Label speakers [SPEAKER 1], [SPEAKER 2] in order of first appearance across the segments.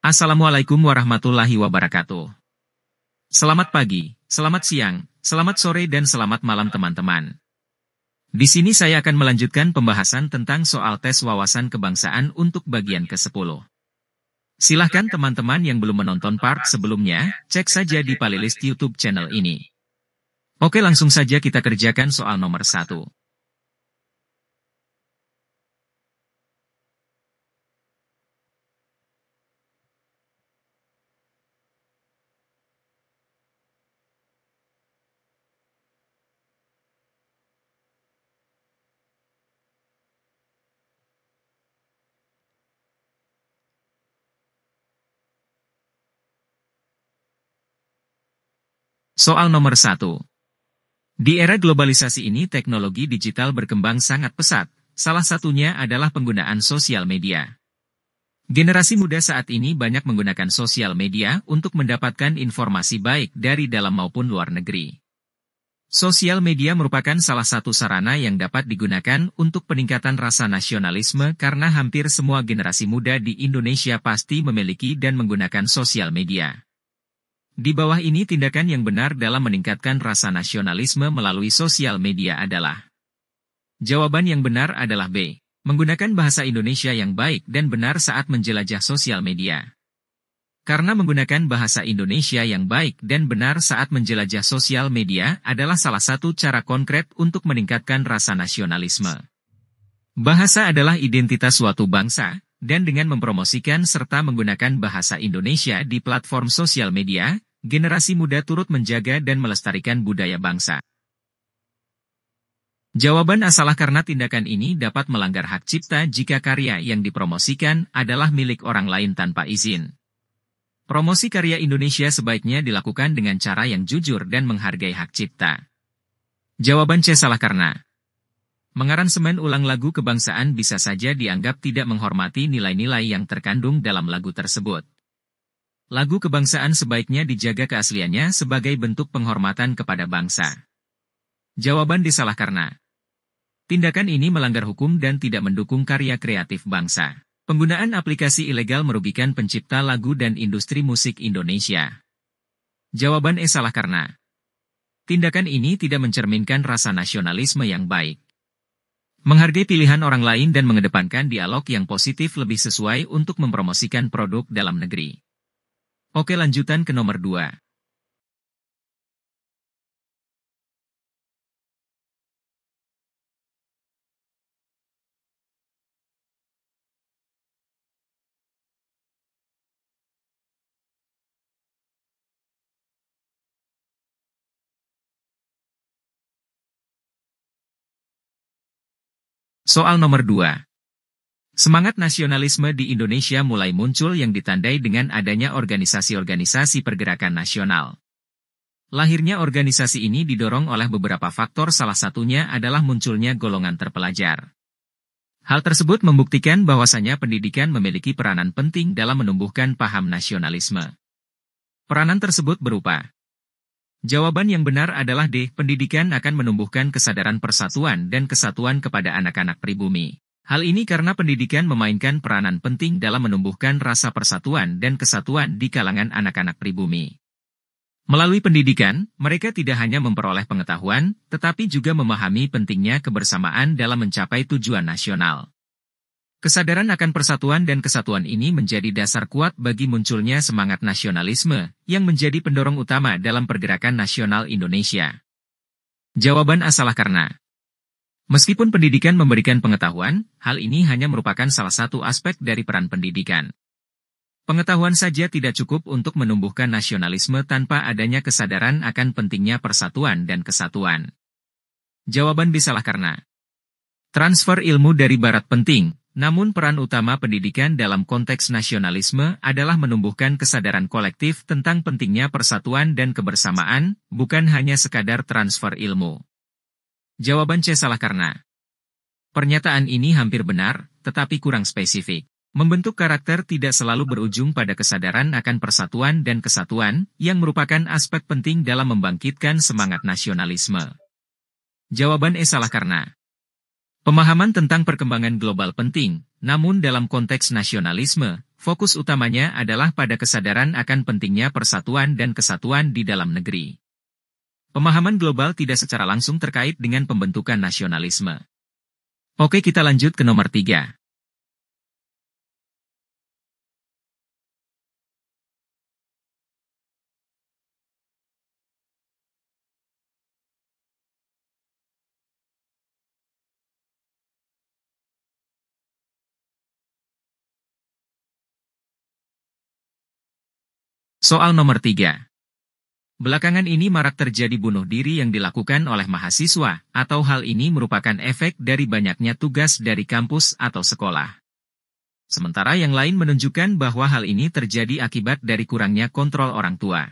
[SPEAKER 1] Assalamualaikum warahmatullahi wabarakatuh. Selamat pagi, selamat siang, selamat sore dan selamat malam teman-teman. Di sini saya akan melanjutkan pembahasan tentang soal tes wawasan kebangsaan untuk bagian ke-10. Silahkan teman-teman yang belum menonton part sebelumnya, cek saja di playlist YouTube channel ini. Oke, langsung saja kita kerjakan soal nomor 1. Soal nomor 1. Di era globalisasi ini teknologi digital berkembang sangat pesat, salah satunya adalah penggunaan sosial media. Generasi muda saat ini banyak menggunakan sosial media untuk mendapatkan informasi baik dari dalam maupun luar negeri. Sosial media merupakan salah satu sarana yang dapat digunakan untuk peningkatan rasa nasionalisme karena hampir semua generasi muda di Indonesia pasti memiliki dan menggunakan sosial media. Di bawah ini tindakan yang benar dalam meningkatkan rasa nasionalisme melalui sosial media adalah. Jawaban yang benar adalah B. Menggunakan bahasa Indonesia yang baik dan benar saat menjelajah sosial media. Karena menggunakan bahasa Indonesia yang baik dan benar saat menjelajah sosial media adalah salah satu cara konkret untuk meningkatkan rasa nasionalisme. Bahasa adalah identitas suatu bangsa, dan dengan mempromosikan serta menggunakan bahasa Indonesia di platform sosial media, generasi muda turut menjaga dan melestarikan budaya bangsa. Jawaban A salah karena tindakan ini dapat melanggar hak cipta jika karya yang dipromosikan adalah milik orang lain tanpa izin. Promosi karya Indonesia sebaiknya dilakukan dengan cara yang jujur dan menghargai hak cipta. Jawaban C salah karena mengaransemen ulang lagu kebangsaan bisa saja dianggap tidak menghormati nilai-nilai yang terkandung dalam lagu tersebut. Lagu kebangsaan sebaiknya dijaga keasliannya sebagai bentuk penghormatan kepada bangsa. Jawaban D salah karena tindakan ini melanggar hukum dan tidak mendukung karya kreatif bangsa. Penggunaan aplikasi ilegal merugikan pencipta lagu dan industri musik Indonesia. Jawaban E salah karena tindakan ini tidak mencerminkan rasa nasionalisme yang baik. Menghargai pilihan orang lain dan mengedepankan dialog yang positif lebih sesuai untuk mempromosikan produk dalam negeri. Oke, lanjutan ke nomor 2. Soal nomor 2. Semangat nasionalisme di Indonesia mulai muncul yang ditandai dengan adanya organisasi-organisasi pergerakan nasional. Lahirnya organisasi ini didorong oleh beberapa faktor, salah satunya adalah munculnya golongan terpelajar. Hal tersebut membuktikan bahwasannya pendidikan memiliki peranan penting dalam menumbuhkan paham nasionalisme. Peranan tersebut berupa. Jawaban yang benar adalah D. Pendidikan akan menumbuhkan kesadaran persatuan dan kesatuan kepada anak-anak pribumi. Hal ini karena pendidikan memainkan peranan penting dalam menumbuhkan rasa persatuan dan kesatuan di kalangan anak-anak pribumi. Melalui pendidikan, mereka tidak hanya memperoleh pengetahuan, tetapi juga memahami pentingnya kebersamaan dalam mencapai tujuan nasional. Kesadaran akan persatuan dan kesatuan ini menjadi dasar kuat bagi munculnya semangat nasionalisme, yang menjadi pendorong utama dalam pergerakan nasional Indonesia. Jawaban A salah karena meskipun pendidikan memberikan pengetahuan, hal ini hanya merupakan salah satu aspek dari peran pendidikan. Pengetahuan saja tidak cukup untuk menumbuhkan nasionalisme tanpa adanya kesadaran akan pentingnya persatuan dan kesatuan. Jawaban B salah karena transfer ilmu dari Barat penting, namun peran utama pendidikan dalam konteks nasionalisme adalah menumbuhkan kesadaran kolektif tentang pentingnya persatuan dan kebersamaan, bukan hanya sekadar transfer ilmu. Jawaban C salah karena pernyataan ini hampir benar, tetapi kurang spesifik. Membentuk karakter tidak selalu berujung pada kesadaran akan persatuan dan kesatuan, yang merupakan aspek penting dalam membangkitkan semangat nasionalisme. Jawaban E salah karena pemahaman tentang perkembangan global penting, namun dalam konteks nasionalisme, fokus utamanya adalah pada kesadaran akan pentingnya persatuan dan kesatuan di dalam negeri. Pemahaman global tidak secara langsung terkait dengan pembentukan nasionalisme. Oke, kita lanjut ke nomor 3. Soal nomor 3. Belakangan ini marak terjadi bunuh diri yang dilakukan oleh mahasiswa, atau hal ini merupakan efek dari banyaknya tugas dari kampus atau sekolah. Sementara yang lain menunjukkan bahwa hal ini terjadi akibat dari kurangnya kontrol orang tua.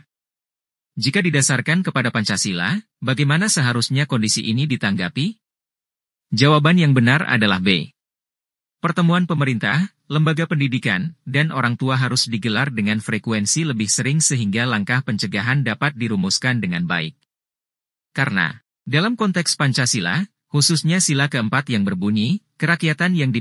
[SPEAKER 1] Jika didasarkan kepada Pancasila, bagaimana seharusnya kondisi ini ditanggapi? Jawaban yang benar adalah B. Pertemuan pemerintah, lembaga pendidikan, dan orang tua harus digelar dengan frekuensi lebih sering sehingga langkah pencegahan dapat dirumuskan dengan baik. Karena, dalam konteks Pancasila, khususnya sila keempat yang berbunyi, kerakyatan yang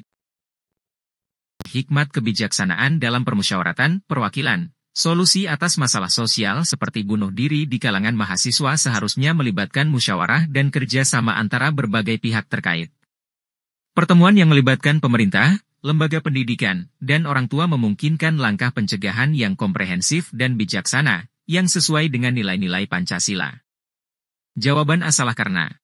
[SPEAKER 1] hikmat kebijaksanaan dalam permusyawaratan, perwakilan, solusi atas masalah sosial seperti bunuh diri di kalangan mahasiswa seharusnya melibatkan musyawarah dan kerja sama antara berbagai pihak terkait. Pertemuan yang melibatkan pemerintah, lembaga pendidikan, dan orang tua memungkinkan langkah pencegahan yang komprehensif dan bijaksana, yang sesuai dengan nilai-nilai Pancasila. Jawaban A salah karena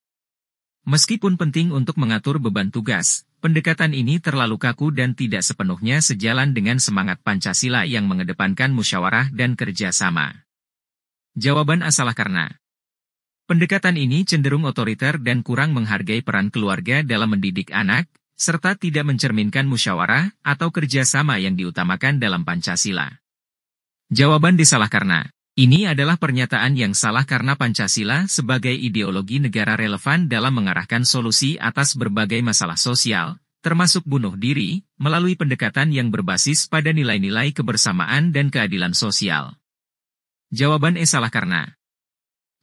[SPEAKER 1] meskipun penting untuk mengatur beban tugas, pendekatan ini terlalu kaku dan tidak sepenuhnya sejalan dengan semangat Pancasila yang mengedepankan musyawarah dan kerja sama. Jawaban A salah karena pendekatan ini cenderung otoriter dan kurang menghargai peran keluarga dalam mendidik anak, serta tidak mencerminkan musyawarah atau kerjasama yang diutamakan dalam Pancasila. Jawaban D salah karena ini adalah pernyataan yang salah karena Pancasila sebagai ideologi negara relevan dalam mengarahkan solusi atas berbagai masalah sosial, termasuk bunuh diri, melalui pendekatan yang berbasis pada nilai-nilai kebersamaan dan keadilan sosial. Jawaban E salah karena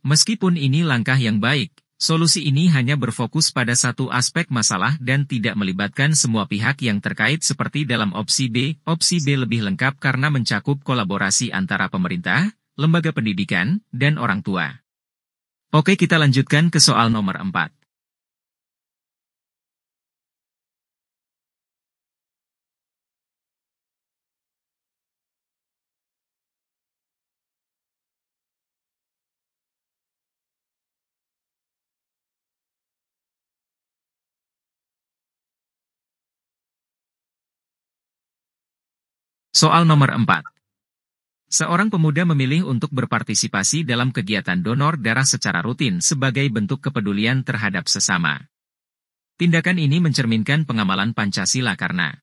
[SPEAKER 1] meskipun ini langkah yang baik, solusi ini hanya berfokus pada satu aspek masalah dan tidak melibatkan semua pihak yang terkait seperti dalam opsi B. Opsi B lebih lengkap karena mencakup kolaborasi antara pemerintah, lembaga pendidikan, dan orang tua. Oke, kita lanjutkan ke soal nomor 4. Soal nomor 4. Seorang pemuda memilih untuk berpartisipasi dalam kegiatan donor darah secara rutin sebagai bentuk kepedulian terhadap sesama. Tindakan ini mencerminkan pengamalan Pancasila karena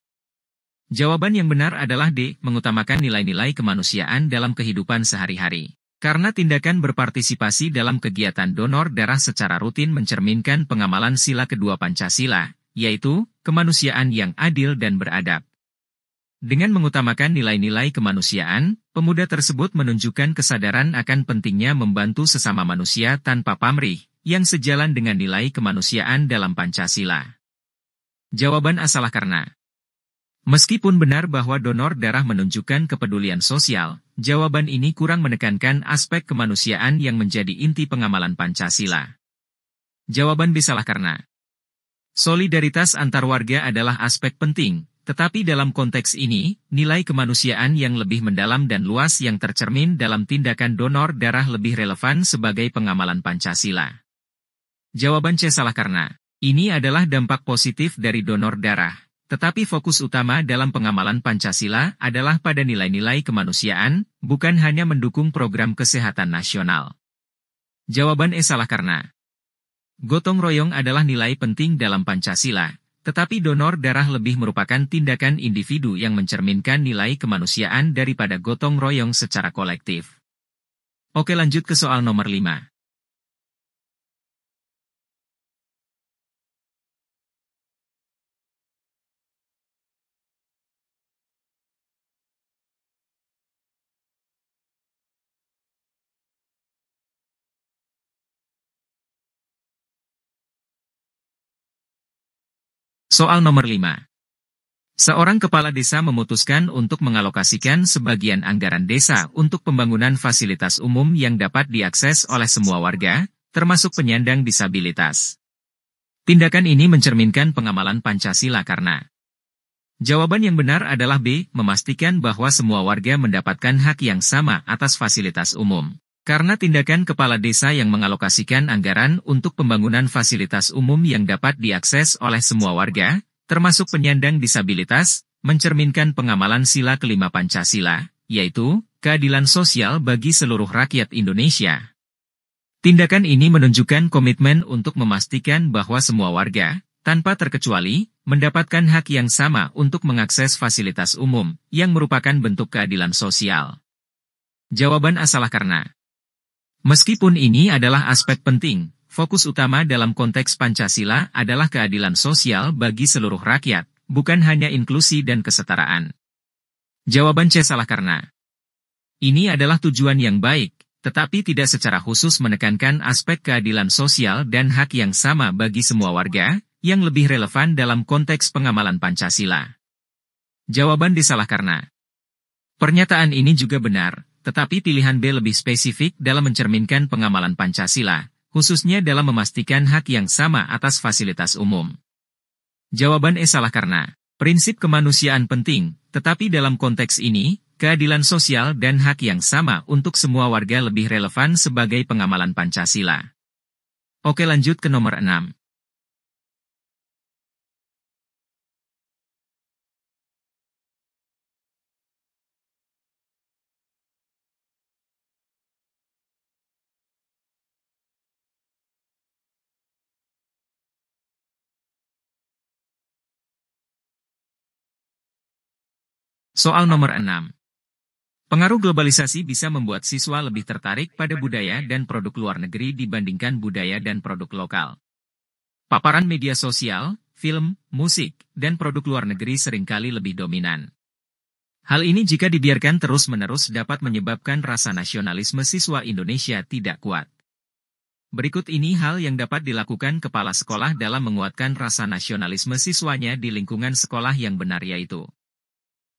[SPEAKER 1] jawaban yang benar adalah D, mengutamakan nilai-nilai kemanusiaan dalam kehidupan sehari-hari. Karena tindakan berpartisipasi dalam kegiatan donor darah secara rutin mencerminkan pengamalan sila kedua Pancasila, yaitu kemanusiaan yang adil dan beradab. Dengan mengutamakan nilai-nilai kemanusiaan, pemuda tersebut menunjukkan kesadaran akan pentingnya membantu sesama manusia tanpa pamrih, yang sejalan dengan nilai kemanusiaan dalam Pancasila. Jawaban A salah karena meskipun benar bahwa donor darah menunjukkan kepedulian sosial, jawaban ini kurang menekankan aspek kemanusiaan yang menjadi inti pengamalan Pancasila. Jawaban B salah karena solidaritas antar warga adalah aspek penting, tetapi dalam konteks ini, nilai kemanusiaan yang lebih mendalam dan luas yang tercermin dalam tindakan donor darah lebih relevan sebagai pengamalan Pancasila. Jawaban C salah karena ini adalah dampak positif dari donor darah, tetapi fokus utama dalam pengamalan Pancasila adalah pada nilai-nilai kemanusiaan, bukan hanya mendukung program kesehatan nasional. Jawaban E salah karena gotong royong adalah nilai penting dalam Pancasila, tetapi donor darah lebih merupakan tindakan individu yang mencerminkan nilai kemanusiaan daripada gotong royong secara kolektif. Oke, lanjut ke soal nomor 5. Soal nomor 5. Seorang kepala desa memutuskan untuk mengalokasikan sebagian anggaran desa untuk pembangunan fasilitas umum yang dapat diakses oleh semua warga, termasuk penyandang disabilitas. Tindakan ini mencerminkan pengamalan Pancasila karena jawaban yang benar adalah B, memastikan bahwa semua warga mendapatkan hak yang sama atas fasilitas umum. Karena tindakan kepala desa yang mengalokasikan anggaran untuk pembangunan fasilitas umum yang dapat diakses oleh semua warga, termasuk penyandang disabilitas, mencerminkan pengamalan sila kelima Pancasila, yaitu keadilan sosial bagi seluruh rakyat Indonesia. Tindakan ini menunjukkan komitmen untuk memastikan bahwa semua warga, tanpa terkecuali, mendapatkan hak yang sama untuk mengakses fasilitas umum, yang merupakan bentuk keadilan sosial. Jawaban A salah karena meskipun ini adalah aspek penting, fokus utama dalam konteks Pancasila adalah keadilan sosial bagi seluruh rakyat, bukan hanya inklusi dan kesetaraan. Jawaban C salah karena ini adalah tujuan yang baik, tetapi tidak secara khusus menekankan aspek keadilan sosial dan hak yang sama bagi semua warga, yang lebih relevan dalam konteks pengamalan Pancasila. Jawaban D salah karena pernyataan ini juga benar, tetapi pilihan B lebih spesifik dalam mencerminkan pengamalan Pancasila, khususnya dalam memastikan hak yang sama atas fasilitas umum. Jawaban E salah karena prinsip kemanusiaan penting, tetapi dalam konteks ini, keadilan sosial dan hak yang sama untuk semua warga lebih relevan sebagai pengamalan Pancasila. Oke, lanjut ke nomor 6. Soal nomor 6. Pengaruh globalisasi bisa membuat siswa lebih tertarik pada budaya dan produk luar negeri dibandingkan budaya dan produk lokal. Paparan media sosial, film, musik, dan produk luar negeri seringkali lebih dominan. Hal ini jika dibiarkan terus-menerus dapat menyebabkan rasa nasionalisme siswa Indonesia tidak kuat. Berikut ini hal yang dapat dilakukan kepala sekolah dalam menguatkan rasa nasionalisme siswanya di lingkungan sekolah yang benar yaitu.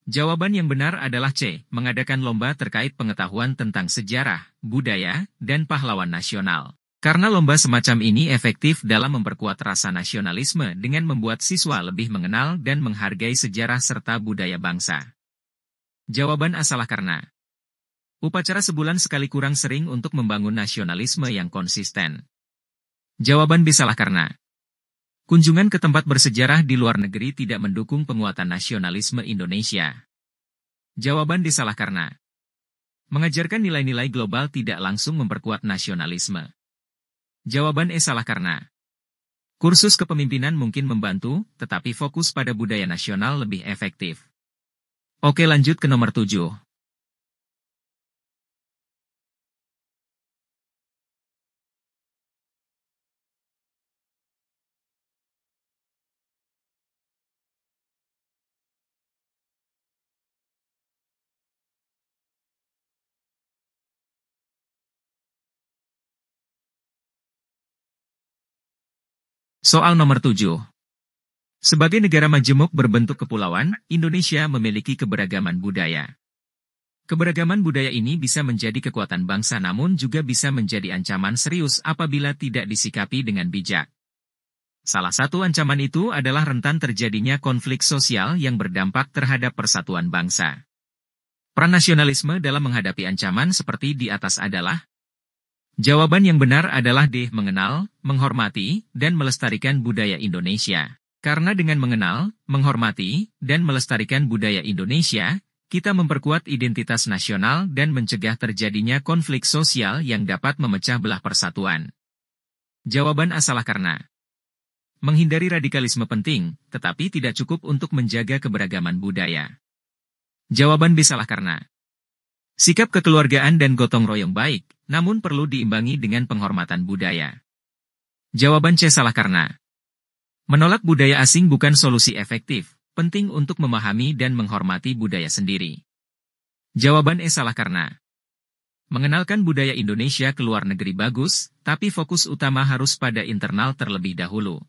[SPEAKER 1] Jawaban yang benar adalah C, mengadakan lomba terkait pengetahuan tentang sejarah, budaya, dan pahlawan nasional. Karena lomba semacam ini efektif dalam memperkuat rasa nasionalisme dengan membuat siswa lebih mengenal dan menghargai sejarah serta budaya bangsa. Jawaban A salah karena upacara sebulan sekali kurang sering untuk membangun nasionalisme yang konsisten. Jawaban B salah karena kunjungan ke tempat bersejarah di luar negeri tidak mendukung penguatan nasionalisme Indonesia. Jawaban D salah karena mengajarkan nilai-nilai global tidak langsung memperkuat nasionalisme. Jawaban E salah karena kursus kepemimpinan mungkin membantu, tetapi fokus pada budaya nasional lebih efektif. Oke, lanjut ke nomor 7. Soal nomor 7. Sebagai negara majemuk berbentuk kepulauan, Indonesia memiliki keberagaman budaya. Keberagaman budaya ini bisa menjadi kekuatan bangsa namun juga bisa menjadi ancaman serius apabila tidak disikapi dengan bijak. Salah satu ancaman itu adalah rentan terjadinya konflik sosial yang berdampak terhadap persatuan bangsa. Peran nasionalisme dalam menghadapi ancaman seperti di atas adalah jawaban yang benar adalah D, mengenal, menghormati, dan melestarikan budaya Indonesia. Karena dengan mengenal, menghormati, dan melestarikan budaya Indonesia, kita memperkuat identitas nasional dan mencegah terjadinya konflik sosial yang dapat memecah belah persatuan. Jawaban A salah karena menghindari radikalisme penting, tetapi tidak cukup untuk menjaga keberagaman budaya. Jawaban B salah karena sikap kekeluargaan dan gotong royong baik, namun perlu diimbangi dengan penghormatan budaya. Jawaban C salah karena menolak budaya asing bukan solusi efektif, penting untuk memahami dan menghormati budaya sendiri. Jawaban E salah karena mengenalkan budaya Indonesia ke luar negeri bagus, tapi fokus utama harus pada internal terlebih dahulu.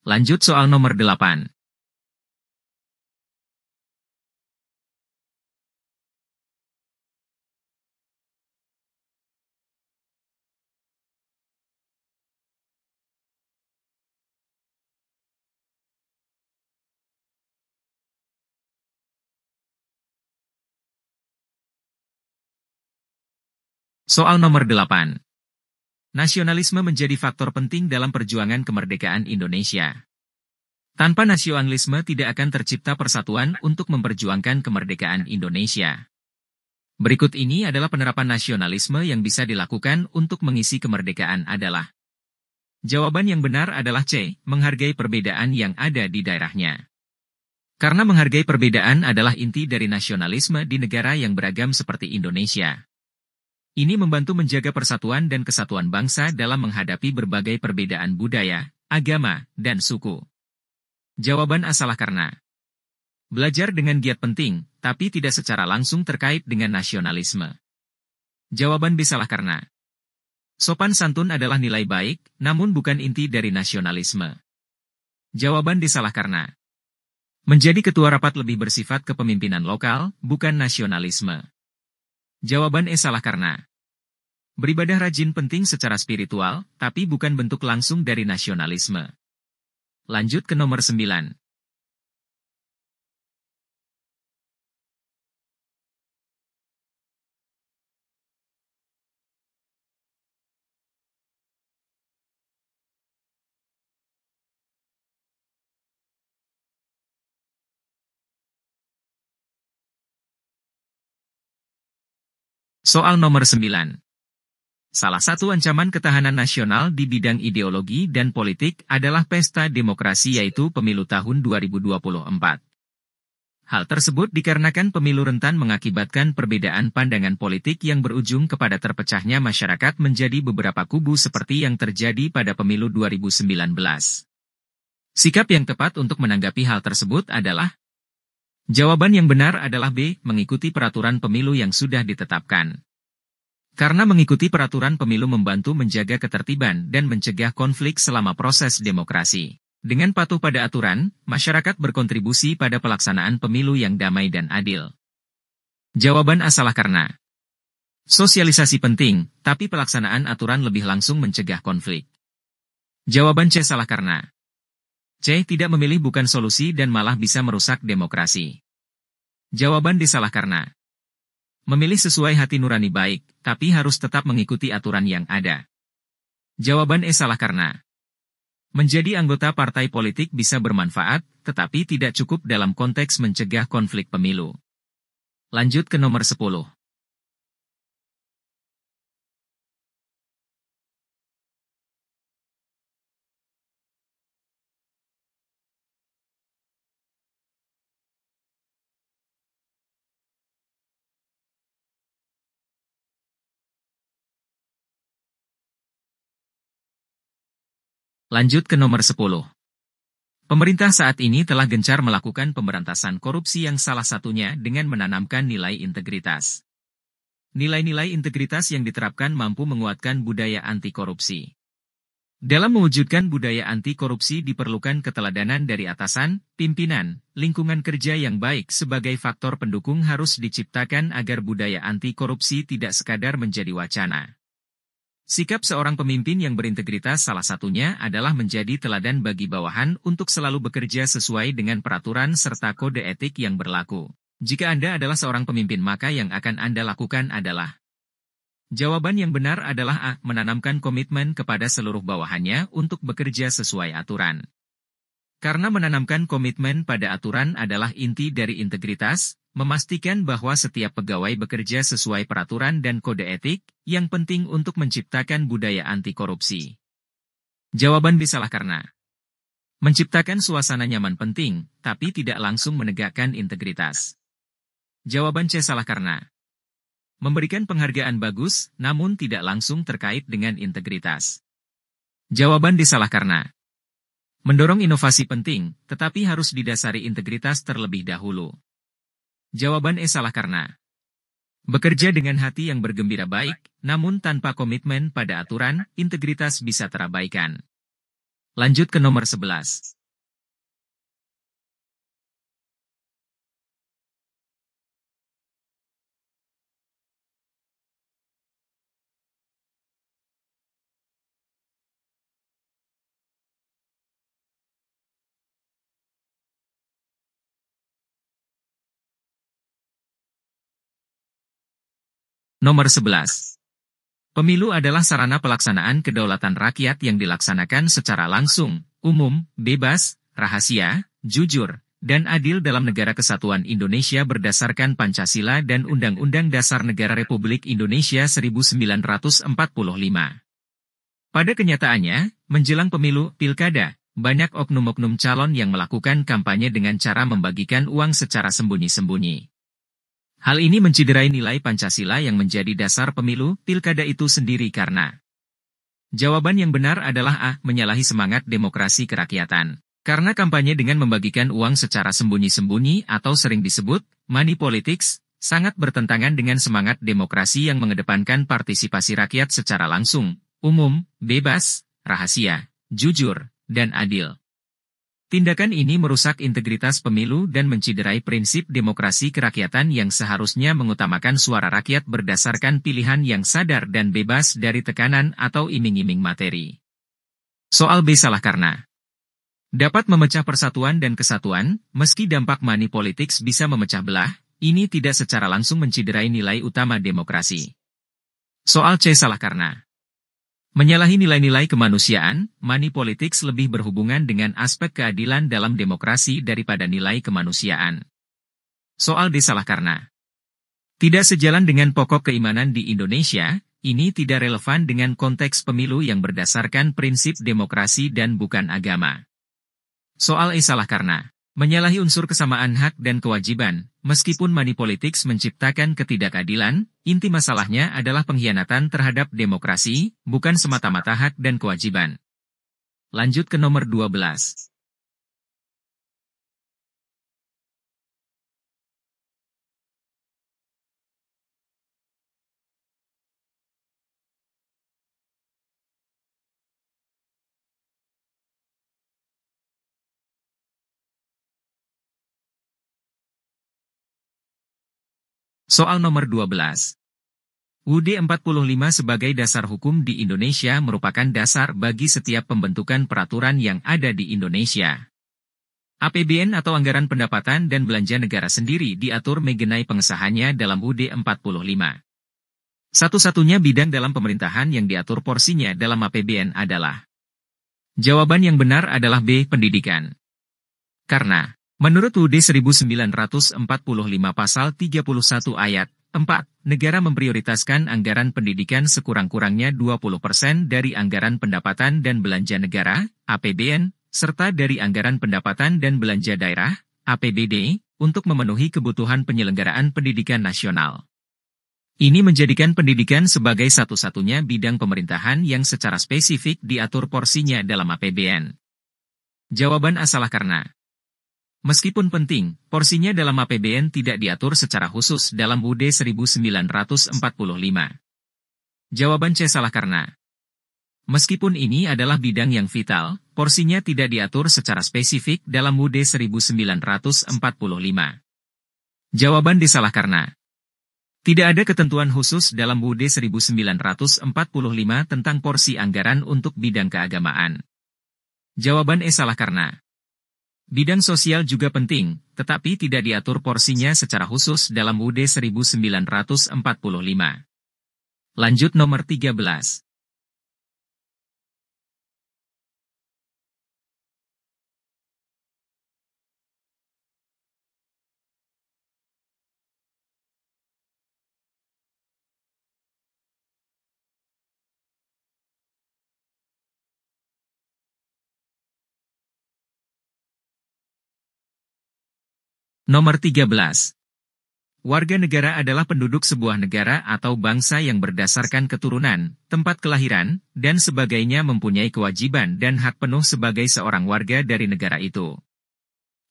[SPEAKER 1] Lanjut soal nomor 8. Soal nomor 8. Nasionalisme menjadi faktor penting dalam perjuangan kemerdekaan Indonesia. Tanpa nasionalisme tidak akan tercipta persatuan untuk memperjuangkan kemerdekaan Indonesia. Berikut ini adalah penerapan nasionalisme yang bisa dilakukan untuk mengisi kemerdekaan adalah. Jawaban yang benar adalah C, menghargai perbedaan yang ada di daerahnya. Karena menghargai perbedaan adalah inti dari nasionalisme di negara yang beragam seperti Indonesia. Ini membantu menjaga persatuan dan kesatuan bangsa dalam menghadapi berbagai perbedaan budaya, agama, dan suku. Jawaban A salah karena belajar dengan giat penting, tapi tidak secara langsung terkait dengan nasionalisme. Jawaban B salah karena sopan santun adalah nilai baik, namun bukan inti dari nasionalisme. Jawaban D salah karena menjadi ketua rapat lebih bersifat kepemimpinan lokal, bukan nasionalisme. Jawaban E salah karena beribadah rajin penting secara spiritual, tapi bukan bentuk langsung dari nasionalisme. Lanjut ke nomor 9. Soal nomor 9. Salah satu ancaman ketahanan nasional di bidang ideologi dan politik adalah pesta demokrasi yaitu pemilu tahun 2024. Hal tersebut dikarenakan pemilu rentan mengakibatkan perbedaan pandangan politik yang berujung kepada terpecahnya masyarakat menjadi beberapa kubu seperti yang terjadi pada pemilu 2019. Sikap yang tepat untuk menanggapi hal tersebut adalah jawaban yang benar adalah B, mengikuti peraturan pemilu yang sudah ditetapkan. Karena mengikuti peraturan pemilu membantu menjaga ketertiban dan mencegah konflik selama proses demokrasi. Dengan patuh pada aturan, masyarakat berkontribusi pada pelaksanaan pemilu yang damai dan adil. Jawaban A salah karena sosialisasi penting, tapi pelaksanaan aturan lebih langsung mencegah konflik. Jawaban C salah karena C tidak memilih bukan solusi dan malah bisa merusak demokrasi. Jawaban D salah karena memilih sesuai hati nurani baik, tapi harus tetap mengikuti aturan yang ada. Jawaban E salah karena menjadi anggota partai politik bisa bermanfaat, tetapi tidak cukup dalam konteks mencegah konflik pemilu. Lanjut ke nomor 10. Lanjut ke nomor 10. Pemerintah saat ini telah gencar melakukan pemberantasan korupsi yang salah satunya dengan menanamkan nilai integritas. Nilai-nilai integritas yang diterapkan mampu menguatkan budaya anti korupsi. Dalam mewujudkan budaya anti korupsi diperlukan keteladanan dari atasan, pimpinan, lingkungan kerja yang baik sebagai faktor pendukung harus diciptakan agar budaya anti korupsi tidak sekadar menjadi wacana. Sikap seorang pemimpin yang berintegritas salah satunya adalah menjadi teladan bagi bawahan untuk selalu bekerja sesuai dengan peraturan serta kode etik yang berlaku. Jika Anda adalah seorang pemimpin maka yang akan Anda lakukan adalah jawaban yang benar adalah A. Menanamkan komitmen kepada seluruh bawahannya untuk bekerja sesuai aturan. Karena menanamkan komitmen pada aturan adalah inti dari integritas, memastikan bahwa setiap pegawai bekerja sesuai peraturan dan kode etik, yang penting untuk menciptakan budaya anti korupsi. Jawaban B salah karena menciptakan suasana nyaman penting, tapi tidak langsung menegakkan integritas. Jawaban C salah karena memberikan penghargaan bagus, namun tidak langsung terkait dengan integritas. Jawaban D salah karena mendorong inovasi penting, tetapi harus didasari integritas terlebih dahulu. Jawaban E salah karena bekerja dengan hati yang bergembira baik, namun tanpa komitmen pada aturan, integritas bisa terabaikan. Lanjut ke nomor 11. Nomor 11. Pemilu adalah sarana pelaksanaan kedaulatan rakyat yang dilaksanakan secara langsung, umum, bebas, rahasia, jujur, dan adil dalam Negara Kesatuan Indonesia berdasarkan Pancasila dan Undang-Undang Dasar Negara Republik Indonesia 1945. Pada kenyataannya, menjelang pemilu, pilkada, banyak oknum-oknum calon yang melakukan kampanye dengan cara membagikan uang secara sembunyi-sembunyi. Hal ini menciderai nilai Pancasila yang menjadi dasar pemilu, pilkada itu sendiri karena jawaban yang benar adalah A. Menyalahi semangat demokrasi kerakyatan. Karena kampanye dengan membagikan uang secara sembunyi-sembunyi atau sering disebut money politics, sangat bertentangan dengan semangat demokrasi yang mengedepankan partisipasi rakyat secara langsung, umum, bebas, rahasia, jujur, dan adil. Tindakan ini merusak integritas pemilu dan menciderai prinsip demokrasi kerakyatan yang seharusnya mengutamakan suara rakyat berdasarkan pilihan yang sadar dan bebas dari tekanan atau iming-iming materi. Soal B salah karena dapat memecah persatuan dan kesatuan, meski dampak money politics bisa memecah belah, ini tidak secara langsung menciderai nilai utama demokrasi. Soal C salah karena menyalahi nilai-nilai kemanusiaan, money politics lebih berhubungan dengan aspek keadilan dalam demokrasi daripada nilai kemanusiaan. Soal D salah karena tidak sejalan dengan pokok keimanan di Indonesia, ini tidak relevan dengan konteks pemilu yang berdasarkan prinsip demokrasi dan bukan agama. Soal E salah karena menyalahi unsur kesamaan hak dan kewajiban, meskipun money politics menciptakan ketidakadilan, inti masalahnya adalah pengkhianatan terhadap demokrasi, bukan semata-mata hak dan kewajiban. Lanjut ke nomor 12. Soal nomor 12. UUD 45 sebagai dasar hukum di Indonesia merupakan dasar bagi setiap pembentukan peraturan yang ada di Indonesia. APBN atau Anggaran Pendapatan dan Belanja Negara sendiri diatur mengenai pengesahannya dalam UUD 45. Satu-satunya bidang dalam pemerintahan yang diatur porsinya dalam APBN adalah. Jawaban yang benar adalah B. Pendidikan. Karena menurut UUD 1945 pasal 31 ayat 4, negara memprioritaskan anggaran pendidikan sekurang-kurangnya 20% dari anggaran pendapatan dan belanja negara, APBN, serta dari anggaran pendapatan dan belanja daerah, APBD, untuk memenuhi kebutuhan penyelenggaraan pendidikan nasional. Ini menjadikan pendidikan sebagai satu-satunya bidang pemerintahan yang secara spesifik diatur porsinya dalam APBN. Jawaban A salah karena meskipun penting, porsinya dalam APBN tidak diatur secara khusus dalam UUD 1945. Jawaban C salah karena meskipun ini adalah bidang yang vital, porsinya tidak diatur secara spesifik dalam UUD 1945. Jawaban D salah karena tidak ada ketentuan khusus dalam UUD 1945 tentang porsi anggaran untuk bidang keagamaan. Jawaban E salah karena bidang sosial juga penting, tetapi tidak diatur porsinya secara khusus dalam UUD 1945. Lanjut nomor 13. Nomor 13. Warga negara adalah penduduk sebuah negara atau bangsa yang berdasarkan keturunan, tempat kelahiran, dan sebagainya mempunyai kewajiban dan hak penuh sebagai seorang warga dari negara itu.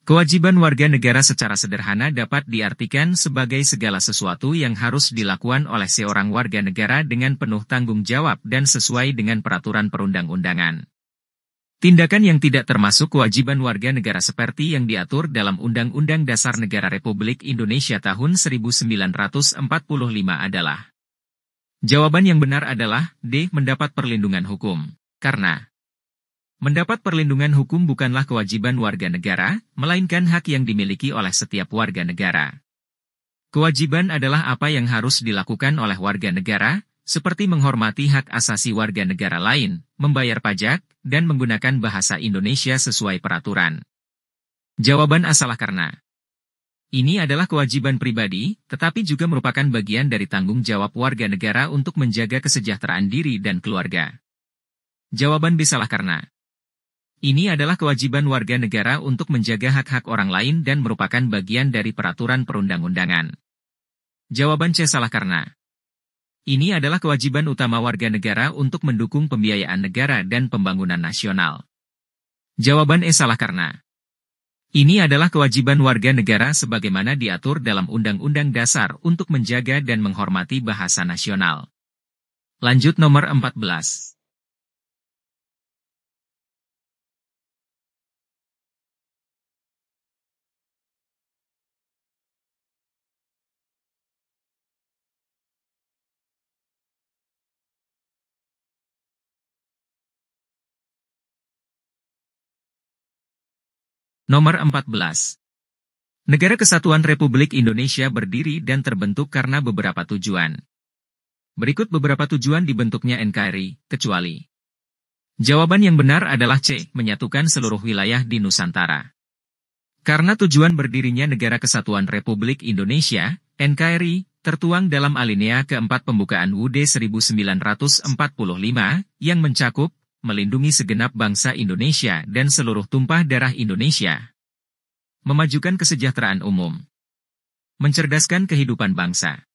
[SPEAKER 1] Kewajiban warga negara secara sederhana dapat diartikan sebagai segala sesuatu yang harus dilakukan oleh seorang warga negara dengan penuh tanggung jawab dan sesuai dengan peraturan perundang-undangan. Tindakan yang tidak termasuk kewajiban warga negara seperti yang diatur dalam Undang-Undang Dasar Negara Republik Indonesia tahun 1945 adalah. Jawaban yang benar adalah D. Mendapat perlindungan hukum. Karena mendapat perlindungan hukum bukanlah kewajiban warga negara, melainkan hak yang dimiliki oleh setiap warga negara. Kewajiban adalah apa yang harus dilakukan oleh warga negara, seperti menghormati hak asasi warga negara lain, membayar pajak, dan menggunakan bahasa Indonesia sesuai peraturan. Jawaban A salah karena ini adalah kewajiban pribadi, tetapi juga merupakan bagian dari tanggung jawab warga negara untuk menjaga kesejahteraan diri dan keluarga. Jawaban B salah karena ini adalah kewajiban warga negara untuk menjaga hak-hak orang lain dan merupakan bagian dari peraturan perundang-undangan. Jawaban C salah karena ini adalah kewajiban utama warga negara untuk mendukung pembiayaan negara dan pembangunan nasional. Jawaban E salah karena ini adalah kewajiban warga negara sebagaimana diatur dalam Undang-Undang Dasar untuk menjaga dan menghormati bahasa nasional. Lanjut nomor 14. Nomor 14. Negara Kesatuan Republik Indonesia berdiri dan terbentuk karena beberapa tujuan. Berikut beberapa tujuan dibentuknya NKRI, kecuali. Jawaban yang benar adalah C, menyatukan seluruh wilayah di Nusantara. Karena tujuan berdirinya Negara Kesatuan Republik Indonesia, NKRI, tertuang dalam alinea keempat pembukaan UUD 1945, yang mencakup melindungi segenap bangsa Indonesia dan seluruh tumpah darah Indonesia, memajukan kesejahteraan umum, mencerdaskan kehidupan bangsa,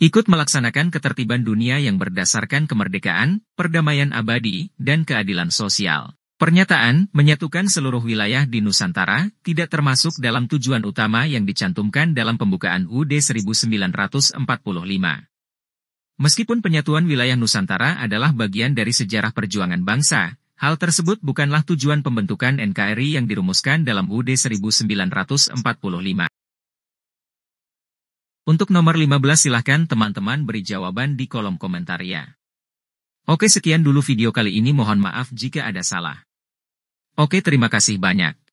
[SPEAKER 1] ikut melaksanakan ketertiban dunia yang berdasarkan kemerdekaan, perdamaian abadi, dan keadilan sosial. Pernyataan menyatukan seluruh wilayah di Nusantara tidak termasuk dalam tujuan utama yang dicantumkan dalam pembukaan UUD 1945. Meskipun penyatuan wilayah Nusantara adalah bagian dari sejarah perjuangan bangsa, hal tersebut bukanlah tujuan pembentukan NKRI yang dirumuskan dalam UUD 1945. Untuk nomor 15 silahkan teman-teman beri jawaban di kolom komentar ya. Oke, sekian dulu video kali ini, mohon maaf jika ada salah. Oke, terima kasih banyak.